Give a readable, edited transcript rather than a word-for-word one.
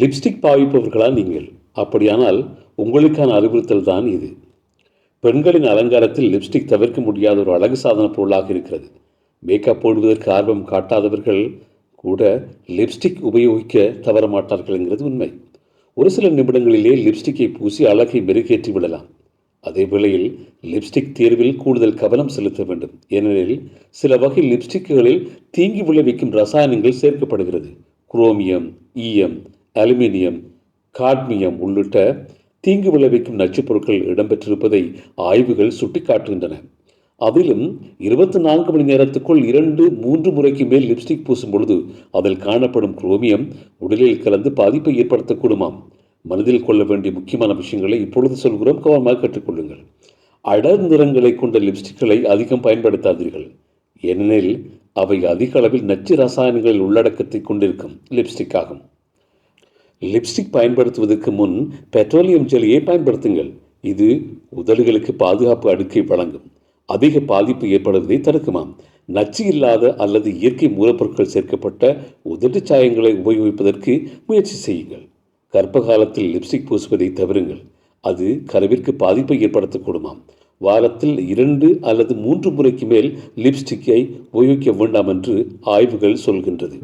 Lipstick பாவிப்பவர்களா நீங்கள்? அப்படியானால் உங்களுக்கான அறிவுறுத்தல் தான் இது. பெண்களின் அலங்காரத்தில் லிப்ஸ்டிக் தவிர்க்க முடியாத ஒரு அழகு சாதன பொருளாக இருக்கிறது. மேக்கப் போடுவதற்கு ஆர்வம் காட்டாதவர்கள் கூட லிப்ஸ்டிக் உபயோகிக்க தவறமாட்டார்கள்ங்கிறது உண்மை. ஒரு சில நிமிடங்களிலே லிப்ஸ்டிக்கை பூசி அழகை மெருகேற்றி விடலாம். அதே வேளையில் லிப்ஸ்டிக் தேர்வில் கூடுதல் கவனம் செலுத்த வேண்டும். ஏனெனில் சில வகை லிப்ஸ்டிக்குகளில் தீங்கு விளைவிக்கும் ரசாயனங்கள் சேர்க்கப்படுகிறது. குரோமியம், ஈயம், அலுமினியம், காட்மியம் உள்ளிட்ட தீங்கு விளைவிக்கும் நச்சுப் பொருட்கள் இடம்பெற்றிருப்பதை ஆய்வுகள் சுட்டிக்காட்டுகின்றன. அதிலும் 24 மணி நேரத்துக்குள் 2-3 முறைக்கு மேல் லிப்ஸ்டிக் பூசும் பொழுது அதில் காணப்படும் குரோமியம் உடலில் கலந்து பாதிப்பை ஏற்படுத்தக்கூடுமாம். மனதில் கொள்ள வேண்டிய முக்கியமான விஷயங்களை இப்பொழுது சொல்கிறோம், கவனமாக கற்றுக்கொள்ளுங்கள். அடர் நிறங்களை கொண்ட லிப்ஸ்டிக்களை அதிகம் பயன்படுத்தாதீர்கள். ஏனெனில் அவை அதிக அளவில் நச்சு ரசாயனங்களில் உள்ளடக்கத்தை கொண்டிருக்கும் லிப்ஸ்டிக் ஆகும். லிப்ஸ்டிக் பயன்படுத்துவதற்கு முன் பெட்ரோலியம் ஜெல்லியை பயன்படுத்துங்கள். இது உதடுகளுக்கு பாதுகாப்பு அடுக்கை வழங்கும். அதிக பாதிப்பு ஏற்படுவதை தடுக்குமாம். நச்சு இல்லாத அல்லது இயற்கை மூலப்பொருட்கள் சேர்க்கப்பட்ட உதட்டு சாயங்களை உபயோகிப்பதற்கு முயற்சி செய்யுங்கள். கர்ப்ப காலத்தில் லிப்ஸ்டிக் பூசுவதை தவிருங்கள். அது கருவிற்கு பாதிப்பை ஏற்படுத்தக்கூடுமாம். வாரத்தில் 2 அல்லது 3 முறைக்கு மேல் லிப்ஸ்டிக்கை உபயோகிக்க வேண்டாம் என்று ஆய்வுகள் சொல்கின்றது.